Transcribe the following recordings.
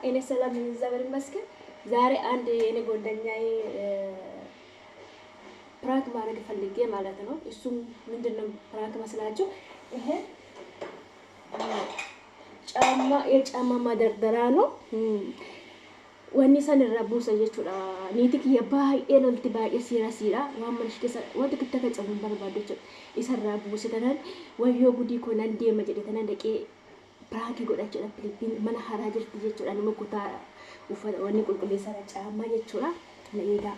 እኔ ሰላም እግዚአብሔር ይመስገን። ዛሬ አንድ የኔ ጓደኛዬ ፕራንክ ማድረግ ፈልጌ ማለት ነው። እሱም ምንድነው ፕራንክ መስላችሁ? ይሄ ጫማ የጫማ ማደርደሪያ ነው። wanni san irraa buusa jechuudha. Niitii kiyya baay'ee lolti baay'ee siira waan manish keessa wanti kitta facamuun barbaadu jechuudha. Isarraa buuse tanaan wayyoo gudii koo nan deema jedhe tanaan dhaqee piraakii godhachuudha. Filiippiin mana haaraa jirti jechuudha. Nama kutaa uffata wanni qulqulleessaa caamaa jechuudha. Na eegaa.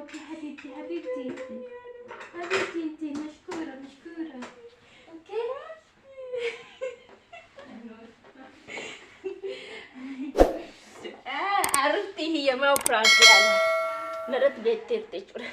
اوكي حبيبتي انتي مشكورة اوكي عرفتي هي ما برانك يعني مرت بيت ترتجر